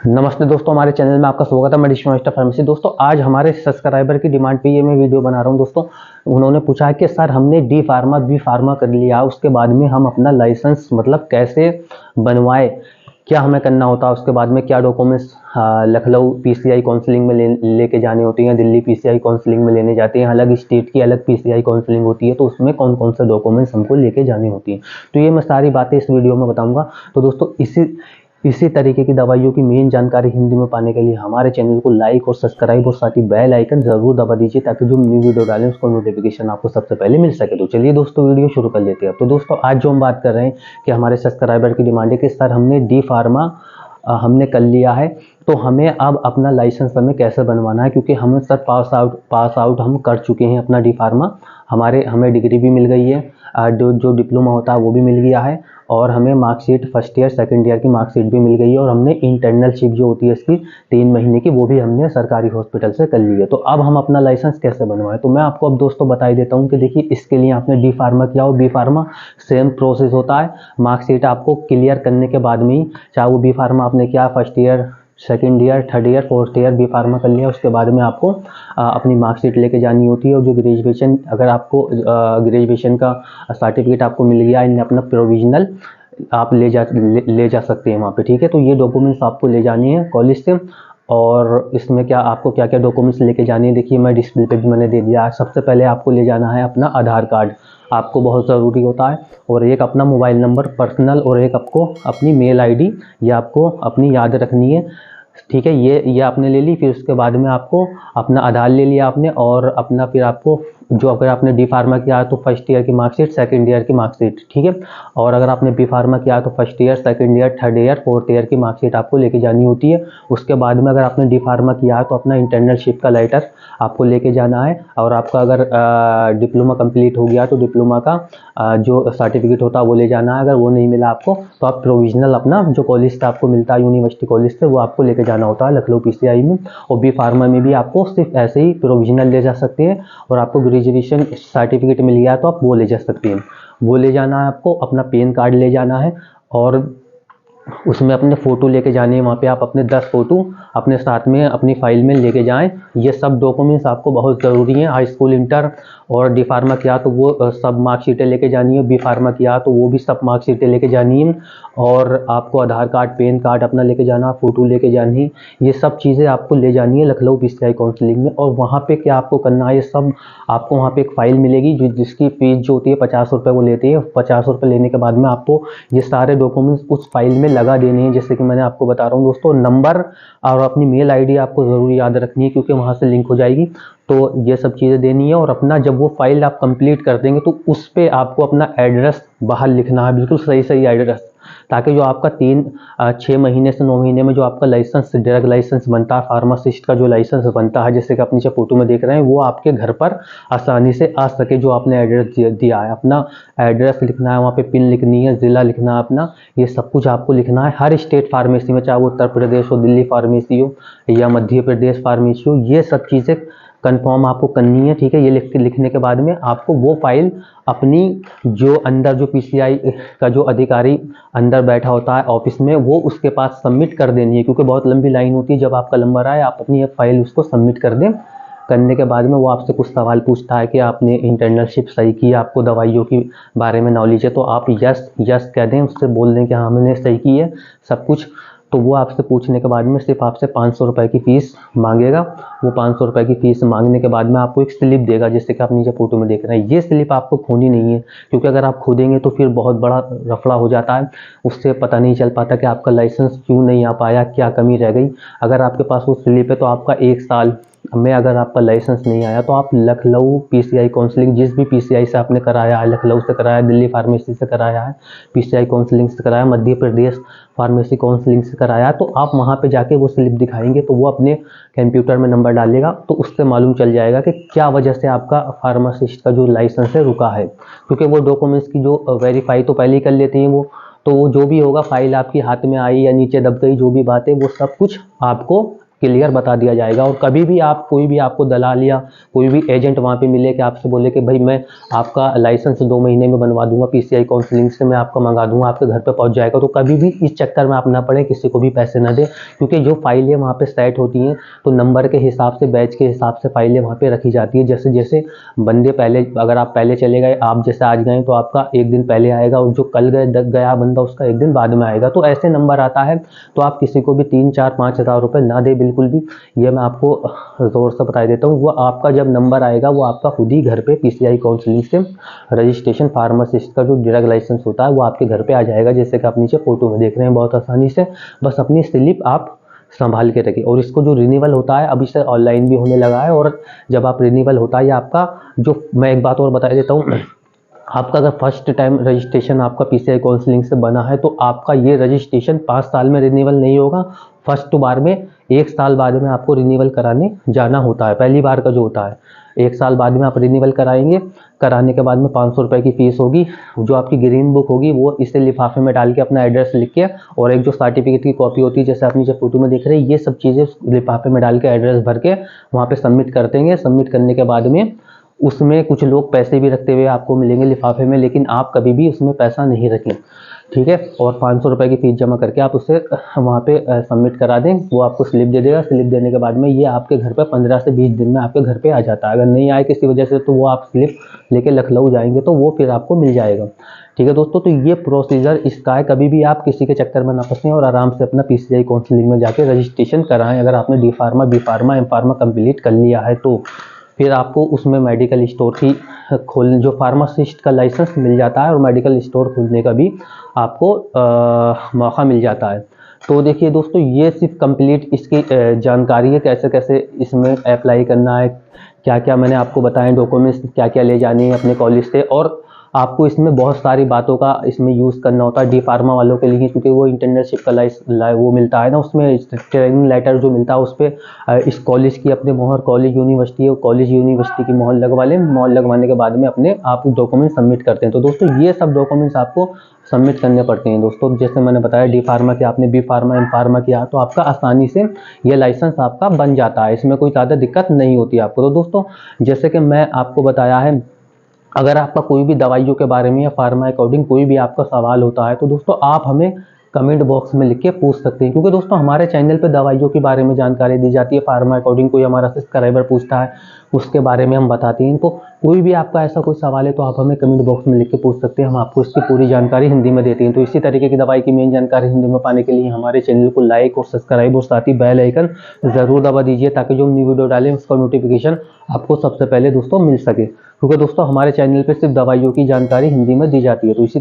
नमस्ते दोस्तों, हमारे चैनल में आपका स्वागत है। मैं डिस्ट्रिक्ट फार्मेसी। दोस्तों आज हमारे सब्सक्राइबर की डिमांड पे ये मैं वीडियो बना रहा हूँ। दोस्तों उन्होंने पूछा है कि सर हमने डी फार्मा बी फार्मा कर लिया, उसके बाद में हम अपना लाइसेंस मतलब कैसे बनवाए, क्या हमें करना होता है, उसके बाद में क्या डॉक्यूमेंट्स लखनऊ पीसीआई काउंसलिंग में लेके जाने होती हैं, दिल्ली पीसीआई काउंसलिंग में लेने जाते हैं, अलग स्टेट की अलग पीसीआई काउंसलिंग होती है, तो उसमें कौन कौन से डॉक्यूमेंट्स हमको लेके जाने होती हैं। तो ये मैं सारी बातें इस वीडियो में बताऊंगा। तो दोस्तों इसी तरीके की दवाइयों की मेन जानकारी हिंदी में पाने के लिए हमारे चैनल को लाइक और सब्सक्राइब और साथ ही बेल आइकन जरूर दबा दीजिए, ताकि जो न्यू वीडियो डालें उसका नोटिफिकेशन आपको सबसे पहले मिल सके। तो चलिए दोस्तों वीडियो शुरू कर लेते हैं। तो दोस्तों आज जो हम बात कर रहे हैं कि हमारे सब्सक्राइबर की डिमांड है कि सर हमने डी फार्मा हमने कर लिया है, तो हमें अब अपना लाइसेंस हमें कैसे बनवाना है, क्योंकि हम सर पास आउट हम कर चुके हैं अपना डी फार्मा। हमें डिग्री भी मिल गई है, जो डिप्लोमा होता है वो भी मिल गया है, और हमें marksheet first year second year की मार्कशीट भी मिल गई है, और हमने इंटर्नशिप जो होती है इसकी 3 महीने की वो भी हमने सरकारी हॉस्पिटल से कर ली है। तो अब हम अपना लाइसेंस कैसे बनवाएं, तो मैं आपको अब दोस्तों बता ही देता हूं कि देखिए इसके लिए आपने डी फार्मा किया हो, बी फार्मा सेम प्रोसेस होता है। मार्कशीट आपको क्लियर करने के बाद में ही, चाहे वो बी फार्मा आपने किया first year second year third year fourth year B pharma कर लिया, उसके बाद में आपको अपनी मार्कशीट लेके जानी होती है। और जो ग्रेजुएशन, अगर आपको ग्रेजुएशन का सर्टिफिकेट आपको मिल गया, इन्हें अपना प्रोविजनल आप ले जा सकते हैं वहाँ पे, ठीक है। तो ये डॉक्यूमेंट्स आपको ले जाने हैं कॉलेज से। और इसमें आपको क्या क्या डॉक्यूमेंट्स लेके जाने हैं, देखिए मैं डिस्प्ले पे भी मैंने दे दिया है। सबसे पहले आपको ले जाना है अपना आधार कार्ड, आपको बहुत ज़रूरी होता है, और एक अपना मोबाइल नंबर पर्सनल, और एक आपको अपनी मेल आईडी, ये आपको अपनी याद रखनी है, ठीक है। ये आपने ले ली। फिर उसके बाद में आपको अपना आधार ले लिया आपने, और अपना फिर आपको जो अगर आपने डी फार्मा किया है तो फर्स्ट ईयर की मार्कशीट सेकंड ईयर की मार्कशीट, ठीक है। और अगर आपने बी फार्मा किया है तो first year second year third year fourth year की मार्कशीट आपको लेके जानी होती है। उसके बाद में अगर आपने डी फार्मा किया है तो अपना इंटर्नशिप का लेटर आपको लेके जाना है। और आपका अगर डिप्लोमा कंप्लीट हो गया तो डिप्लोमा का जो सर्टिफिकेट होता है वो ले जाना है। अगर वो नहीं मिला आपको तो आप प्रोविजनल अपना जो कॉलेज से आपको मिलता है, यूनिवर्सिटी कॉलेज से, वो आपको लेके जाना होता है लखनऊ पीसीआई में। और बी फार्मा में भी आपको सिर्फ ऐसे ही प्रोविजनल ले जा सकते हैं, और आपको ग्रेजुएशन सर्टिफिकेट मिल गया तो आप वो ले जा सकते हैं। वो ले जाना है आपको, अपना पैन कार्ड ले जाना है, और उसमें अपने फ़ोटो लेके जाने हैं। वहाँ पे आप अपने 10 फ़ोटो अपने साथ में अपनी फाइल में लेके जाएं। ये सब डॉक्यूमेंट्स आपको बहुत ज़रूरी हैं। हाई स्कूल इंटर और डी फार्मा किया तो वो सब मार्कशीटें लेके जानी है, बी फार्मा किया तो वो भी सब मार्कशीटें लेके जानी है, और आपको आधार कार्ड पैन कार्ड अपना लेके जाना, फ़ोटो लेके जानी है। ये सब चीज़ें आपको ले जानी है लखनऊ पीसीआई काउंसलिंग में। और वहाँ पे क्या आपको करना है, ये सब आपको वहाँ पे एक फ़ाइल मिलेगी जिसकी फीस जो होती है 50 रुपये वो लेती है। 50 रुपये लेने के बाद में आपको ये सारे डॉक्यूमेंट्स उस फाइल में लगा देने हैं। जैसे कि मैंने आपको बता रहा हूँ दोस्तों, नंबर और अपनी मेल आईडी आपको ज़रूर याद रखनी है, क्योंकि वहाँ से लिंक हो जाएगी। तो ये सब चीज़ें देनी है, और अपना जब वो फाइल आप कंप्लीट कर देंगे तो उस पर आपको अपना एड्रेस बाहर लिखना है, बिल्कुल सही एड्रेस, ताकि जो आपका 6 महीने से 9 महीने में जो आपका लाइसेंस ड्रग लाइसेंस बनता है, फार्मासिस्ट का जो लाइसेंस बनता है, जैसे कि आप नीचे फोटो में देख रहे हैं, वो आपके घर पर आसानी से आ सके। जो आपने एड्रेस दिया है, अपना एड्रेस लिखना है, वहाँ पे पिन लिखनी है, ज़िला लिखना है अपना, ये सब कुछ आपको लिखना है। हर स्टेट फार्मेसी में, चाहे वो उत्तर प्रदेश हो, दिल्ली फार्मेसी हो, या मध्य प्रदेश फार्मेसी हो, ये सब चीज़ें कंफर्म आपको करनी है, ठीक है। ये लिखने के बाद में आपको वो फाइल अपनी जो अंदर जो पीसीआई का जो अधिकारी अंदर बैठा होता है ऑफिस में, वो उसके पास सबमिट कर देनी है, क्योंकि बहुत लंबी लाइन होती है। जब आपका नंबर आए आप अपनी एक फाइल उसको सबमिट कर दें। करने के बाद में वो आपसे कुछ सवाल पूछता है कि आपने इंटर्नशिप सही की, आपको दवाइयों के बारे में नॉलेज है, तो आप यस कह दें, उससे बोल दें कि हाँ मैंने सही की है सब कुछ। तो वो आपसे पूछने के बाद में सिर्फ आपसे 500 रुपये की फ़ीस मांगेगा। वो 500 रुपये की फ़ीस मांगने के बाद में आपको एक स्लिप देगा, जैसे कि आप नीचे फोटो में देख रहे हैं। ये स्लिप आपको खोनी नहीं है, क्योंकि अगर आप खो देंगे तो फिर बहुत बड़ा रफड़ा हो जाता है, उससे पता नहीं चल पाता कि आपका लाइसेंस क्यों नहीं आ पाया, क्या कमी रह गई। अगर आपके पास वो स्लिप है तो आपका 1 साल में अगर आपका लाइसेंस नहीं आया तो आप लखनऊ पीसीआई काउंसलिंग, जिस भी पीसीआई से आपने कराया है, लखनऊ से कराया, दिल्ली फार्मेसी से कराया है, पीसीआई काउंसलिंग से कराया, मध्य प्रदेश फार्मेसी काउंसलिंग से कराया, तो आप वहाँ पे जाके वो स्लिप दिखाएंगे तो वो अपने कंप्यूटर में नंबर डालेगा, तो उससे मालूम चल जाएगा कि क्या वजह से आपका फार्मासिस्ट का जो लाइसेंस है रुका है। क्योंकि वो डॉक्यूमेंट्स की जो वेरीफाई तो पहले ही कर लेते हैं वो, तो वो जो भी होगा, फाइल आपकी हाथ में आई या नीचे दब गई, जो भी बात है वो सब कुछ आपको क्लियर बता दिया जाएगा। और कभी भी आप कोई भी आपको दलाल या कोई भी एजेंट वहाँ पे मिले कि आपसे बोले कि भाई मैं आपका लाइसेंस 2 महीने में बनवा दूंगा, पीसीआई काउंसलिंग से मैं आपका मंगा दूंगा, आपके घर पे पहुंच जाएगा, तो कभी भी इस चक्कर में आप ना पड़े, किसी को भी पैसे ना दें। क्योंकि जो फाइलें वहाँ पे सेट होती हैं तो नंबर के हिसाब से, बैच के हिसाब से फाइलें वहाँ पे रखी जाती है। जैसे जैसे बंदे पहले, अगर आप पहले चले गए, आप जैसे आज गए तो आपका एक दिन पहले आएगा, और जो कल गया बंदा उसका एक दिन बाद में आएगा, तो ऐसे नंबर आता है। तो आप किसी को भी 3, 4, 5 हज़ार रुपये ना दे बिल्कुल भी। ये मैं आपको ज़ोर से बता देता हूँ। वो आपका जब नंबर आएगा वो आपका खुद ही घर पे पीसीआई काउंसलिंग से रजिस्ट्रेशन, फार्मासिस्ट का जो ड्रग लाइसेंस होता है वो आपके घर पे आ जाएगा। जैसे कि आप नीचे फोटो में देख रहे हैं, बहुत आसानी से। बस अपनी स्लिप आप संभाल के रखिए। और इसको जो रिन्यूअल होता है, अभी से ऑनलाइन भी होने लगा है। और जब आप रिन्यूअल होता है, या आपका जो, मैं एक बात और बता देता हूँ, आपका अगर फर्स्ट टाइम रजिस्ट्रेशन आपका पीसीआई काउंसलिंग से बना है तो आपका ये रजिस्ट्रेशन 5 साल में रिन्यूअल नहीं होगा। फर्स्ट बार में 1 साल बाद में आपको रिन्यूअल कराने जाना होता है। पहली बार का जो होता है 1 साल बाद में आप रिन्यूअल कराएंगे। कराने के बाद में 500 रुपये की फीस होगी। जो आपकी ग्रीन बुक होगी वो इसे लिफाफे में डाल के अपना एड्रेस लिख के, और एक जो सर्टिफिकेट की कॉपी होती है, जैसे आप नीचे फोटो में देख रहे हैं, ये सब चीज़ें लिफाफे में डाल के एड्रेस भर के वहाँ पे सबमिट कर देंगे। सबमिट करने के बाद में उसमें कुछ लोग पैसे भी रखते हुए आपको मिलेंगे लिफाफे में, लेकिन आप कभी भी उसमें पैसा नहीं रखें, ठीक है। और 500 रुपये की फीस जमा करके आप उसे वहाँ पे सबमिट करा दें। वो आपको स्लिप दे देगा। स्लिप देने के बाद में ये आपके घर पे 15 से 20 दिन में आपके घर पे आ जाता है। अगर नहीं आए किसी वजह से तो वो आप स्लिप लेके लखनऊ जाएंगे तो वो फिर आपको मिल जाएगा, ठीक है दोस्तों। तो ये प्रोसीजर इसका है। कभी भी आप किसी के चक्कर में ना फंसें और आराम से अपना पीसीआई काउंसलिंग में जाके रजिस्ट्रेशन कराएं। अगर आपने D pharma, B pharma, M pharma complete कर लिया है तो फिर आपको उसमें मेडिकल स्टोर की खोलने, जो फार्मासिस्ट का लाइसेंस मिल जाता है, और मेडिकल स्टोर खोलने का भी आपको मौका मिल जाता है। तो देखिए दोस्तों, ये सिर्फ कंप्लीट इसकी जानकारी है, कैसे कैसे इसमें अप्लाई करना है, क्या क्या मैंने आपको बताया, डॉक्यूमेंट्स क्या क्या ले जाने हैं अपने कॉलेज से। और आपको इसमें बहुत सारी बातों का इसमें यूज़ करना होता है डी फार्मा वालों के लिए, क्योंकि वो इंटर्नशिप का वो मिलता है ना, उसमें ट्रेनिंग लेटर जो मिलता है उस पर इस कॉलेज की अपने मोहर, कॉलेज यूनिवर्सिटी है, कॉलेज यूनिवर्सिटी की मोहर लगवा लें। मोहर लगवाने के बाद में अपने आप डॉक्यूमेंट सबमिट करते हैं। तो दोस्तों ये सब डॉक्यूमेंट्स आपको सबमिट करने पड़ते हैं दोस्तों। जैसे मैंने बताया, डी फार्मा किया आपने, बी फार्मा, एम फार्मा किया, तो आपका आसानी से ये लाइसेंस आपका बन जाता है। इसमें कोई ज़्यादा दिक्कत नहीं होती आपको। तो दोस्तों जैसे कि मैं आपको बताया है, अगर आपका कोई भी दवाइयों के बारे में या फार्मा अकॉर्डिंग कोई भी आपका सवाल होता है तो दोस्तों आप हमें कमेंट बॉक्स में लिख के पूछ सकते हैं। क्योंकि दोस्तों हमारे चैनल पे दवाइयों के बारे में जानकारी दी जाती है। फार्मा अकॉर्डिंग कोई हमारा सब्सक्राइबर पूछता है, उसके बारे में हम बताते हैं। तो कोई भी आपका ऐसा कोई सवाल है तो आप हमें कमेंट बॉक्स में लिख के पूछ सकते हैं। हम आपको इसकी पूरी जानकारी हिंदी में देते हैं। तो इसी तरीके की दवाई की मेन जानकारी हिंदी में पाने के लिए हमारे चैनल को लाइक और सब्सक्राइब और साथ ही बेल आइकन ज़रूर दबा दीजिए, ताकि जो न्यू वीडियो डालें उसका नोटिफिकेशन आपको सबसे पहले दोस्तों मिल सके। क्योंकि दोस्तों हमारे चैनल पर सिर्फ दवाइयों की जानकारी हिंदी में दी जाती है। तो इसी